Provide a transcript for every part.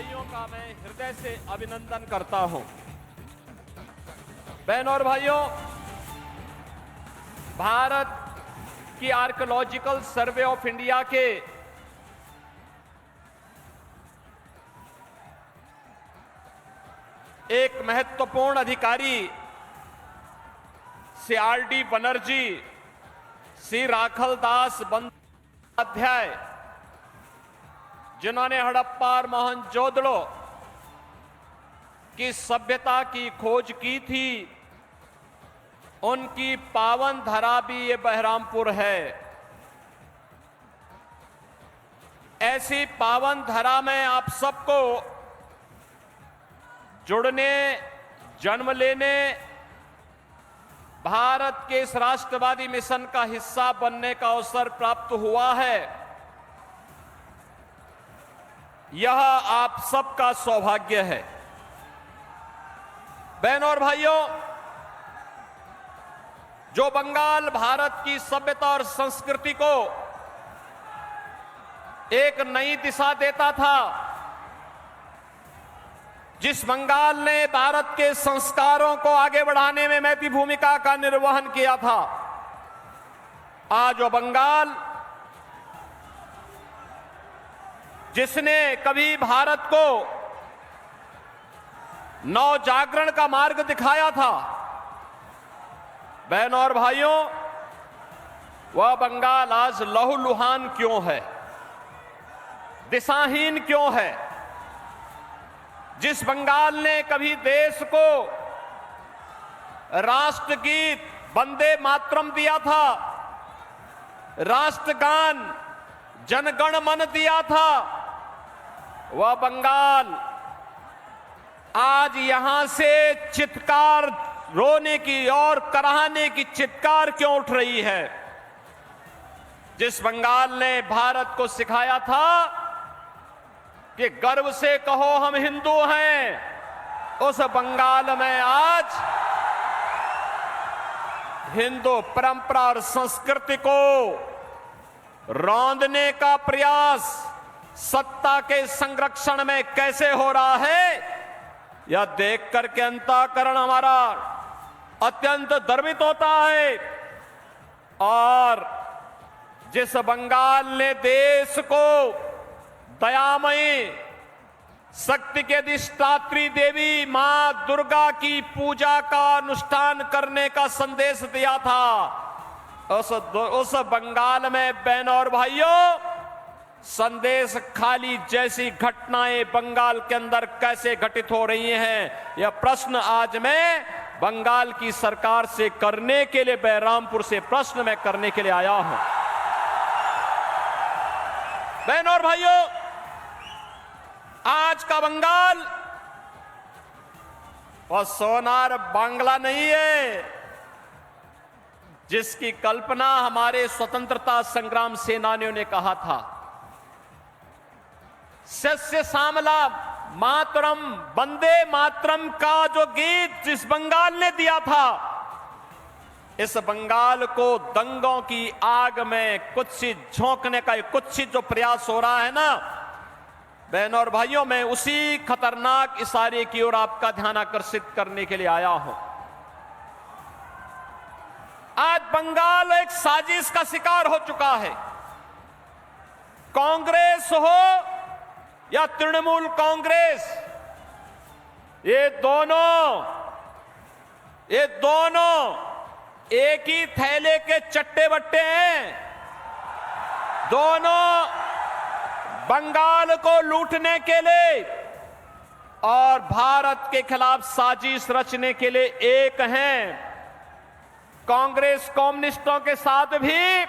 भाइयों का मैं हृदय से अभिनंदन करता हूं। बहनों और भाइयों, भारत की आर्कियोलॉजिकल सर्वे ऑफ इंडिया के एक महत्वपूर्ण अधिकारी श्री आर.डी. बनर्जी, श्री राखल दास बंदोपाध्याय, जिन्होंने हड़प्पा और मोहनजोदड़ो की सभ्यता की खोज की थी, उनकी पावन धरा भी ये बहरामपुर है। ऐसी पावन धरा में आप सबको जुड़ने, जन्म लेने, भारत के इस राष्ट्रवादी मिशन का हिस्सा बनने का अवसर प्राप्त हुआ है। यह आप सबका सौभाग्य है। बहनों और भाइयों, जो बंगाल भारत की सभ्यता और संस्कृति को एक नई दिशा देता था, जिस बंगाल ने भारत के संस्कारों को आगे बढ़ाने में महती भूमिका का निर्वहन किया था, आज वो बंगाल जिसने कभी भारत को नव जागरण का मार्ग दिखाया था, बहनों और भाइयों, वह बंगाल आज लहूलुहान क्यों है, दिशाहीन क्यों है? जिस बंगाल ने कभी देश को राष्ट्रगीत वंदे मातरम दिया था, राष्ट्रगान जनगण मन दिया था, वह बंगाल आज यहां से चित्कार, रोने की और कराहने की चित्कार क्यों उठ रही है? जिस बंगाल ने भारत को सिखाया था कि गर्व से कहो हम हिंदू हैं, उस बंगाल में आज हिंदू परंपरा और संस्कृति को रौंदने का प्रयास सत्ता के संरक्षण में कैसे हो रहा है, यह देख करके अंतःकरण हमारा अत्यंत गर्वित होता है। और जिस बंगाल ने देश को दयामयी, शक्ति के अधिष्ठात्री देवी मां दुर्गा की पूजा का अनुष्ठान करने का संदेश दिया था, उस बंगाल में बहनों और भाइयों, संदेश खाली जैसी घटनाएं बंगाल के अंदर कैसे घटित हो रही हैं, यह प्रश्न आज मैं बंगाल की सरकार से करने के लिए, बहरामपुर से प्रश्न मैं करने के लिए आया हूं। बहनों और भाइयों, आज का बंगाल वह सोनार बांग्ला नहीं है जिसकी कल्पना हमारे स्वतंत्रता संग्राम सेनानियों ने कहा था। सस्य श्यामला मातरम, वंदे मातरम का जो गीत जिस बंगाल ने दिया था, इस बंगाल को दंगों की आग में कुत्सित झोंकने का कुत्सित जो प्रयास हो रहा है ना, बहनों और भाइयों, मैं उसी खतरनाक इशारे की ओर आपका ध्यान आकर्षित करने के लिए आया हूं। आज बंगाल एक साजिश का शिकार हो चुका है। कांग्रेस हो या तृणमूल कांग्रेस, ये दोनों एक ही थैले के चट्टे बट्टे हैं। दोनों बंगाल को लूटने के लिए और भारत के खिलाफ साजिश रचने के लिए एक हैं। कांग्रेस कम्युनिस्टों के साथ भी,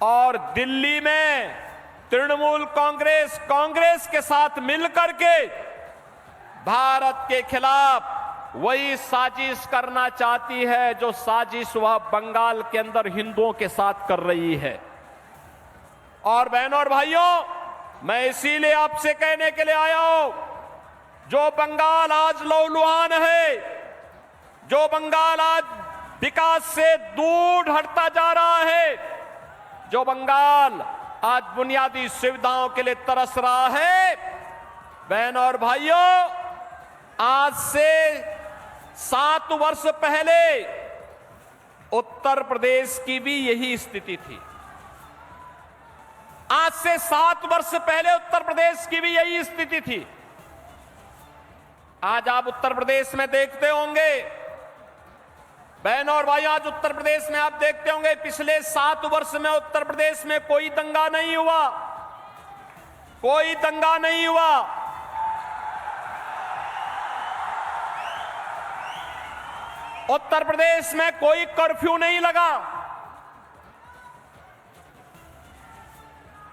और दिल्ली में तृणमूल कांग्रेस के साथ मिलकर के भारत के खिलाफ वही साजिश करना चाहती है जो साजिश वह बंगाल के अंदर हिंदुओं के साथ कर रही है। और बहनों और भाइयों, मैं इसीलिए आपसे कहने के लिए आया हूं, जो बंगाल आज लहूलुहान है, जो बंगाल आज विकास से दूर हटता जा रहा है, जो बंगाल आज बुनियादी सुविधाओं के लिए तरस रहा है, बहन और भाइयों, आज से 7 वर्ष पहले उत्तर प्रदेश की भी यही स्थिति थी। आज से 7 वर्ष पहले उत्तर प्रदेश की भी यही स्थिति थी। आज आप उत्तर प्रदेश में देखते होंगे, बहन और भाइयों, आज उत्तर प्रदेश में आप देखते होंगे पिछले 7 वर्ष में उत्तर प्रदेश में कोई दंगा नहीं हुआ, कोई दंगा नहीं हुआ। उत्तर प्रदेश में कोई कर्फ्यू नहीं लगा।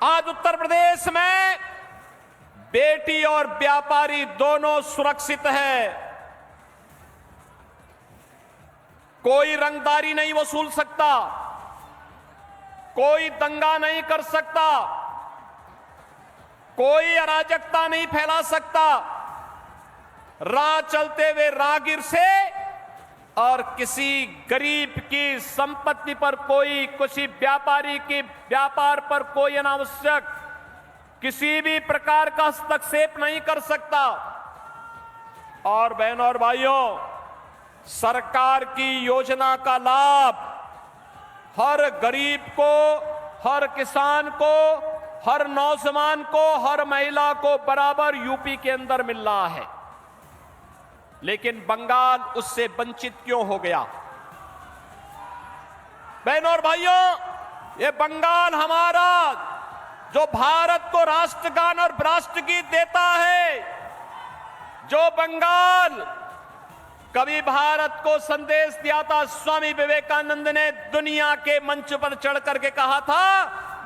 आज उत्तर प्रदेश में बेटी और व्यापारी दोनों सुरक्षित है। कोई रंगदारी नहीं वसूल सकता, कोई दंगा नहीं कर सकता, कोई अराजकता नहीं फैला सकता। राह चलते हुए राहगीर से और किसी गरीब की संपत्ति पर कोई, किसी व्यापारी की व्यापार पर कोई अनावश्यक किसी भी प्रकार का हस्तक्षेप नहीं कर सकता। और बहनों और भाइयों, सरकार की योजना का लाभ हर गरीब को, हर किसान को, हर नौजवान को, हर महिला को बराबर यूपी के अंदर मिल रहा है। लेकिन बंगाल उससे वंचित क्यों हो गया? बहनों और भाइयों, ये बंगाल हमारा जो भारत को राष्ट्रगान और राष्ट्रगीत देता है, जो बंगाल कभी भारत को संदेश दिया था, स्वामी विवेकानंद ने दुनिया के मंच पर चढ़ करके कहा था,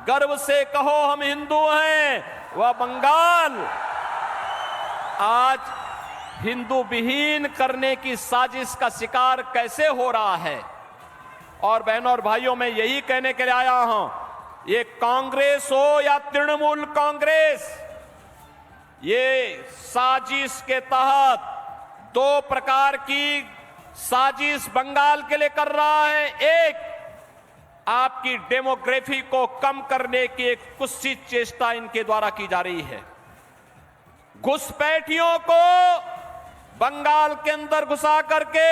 गर्व से कहो हम हिंदू हैं, वह बंगाल आज हिंदू विहीन करने की साजिश का शिकार कैसे हो रहा है। और बहनों और भाइयों, मैं यही कहने के लिए आया हूं, ये कांग्रेस हो या तृणमूल कांग्रेस, ये साजिश के तहत 2 प्रकार की साजिश बंगाल के लिए कर रहा है। एक, आपकी डेमोग्राफी को कम करने की एक कुत्सित चेष्टा इनके द्वारा की जा रही है। घुसपैठियों को बंगाल के अंदर घुसा करके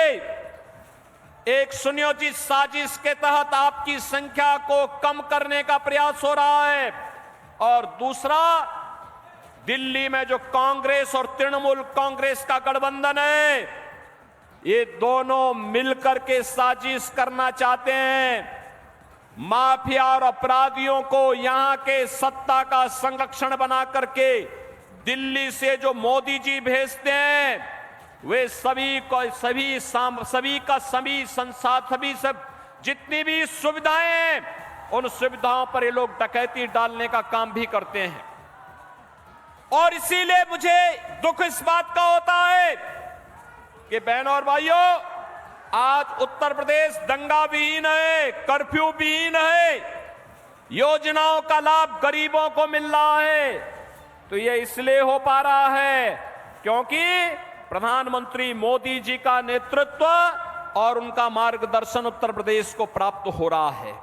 एक सुनियोजित साजिश के तहत आपकी संख्या को कम करने का प्रयास हो रहा है। और दूसरा, दिल्ली में जो कांग्रेस और तृणमूल कांग्रेस का गठबंधन है, ये दोनों मिलकर के साजिश करना चाहते हैं। माफिया और अपराधियों को यहां के सत्ता का संरक्षण बना करके दिल्ली से जो मोदी जी भेजते हैं, वे सभी सब जितनी भी सुविधाएं हैं, उन सुविधाओं पर ये लोग डकैती डालने का काम भी करते हैं। और इसीलिए मुझे दुख इस बात का होता है कि बहनों और भाइयों, आज उत्तर प्रदेश दंगा विहीन है, कर्फ्यू विहीन है, योजनाओं का लाभ गरीबों को मिल रहा है। तो ये इसलिए हो पा रहा है क्योंकि प्रधानमंत्री मोदी जी का नेतृत्व और उनका मार्गदर्शन उत्तर प्रदेश को प्राप्त हो रहा है।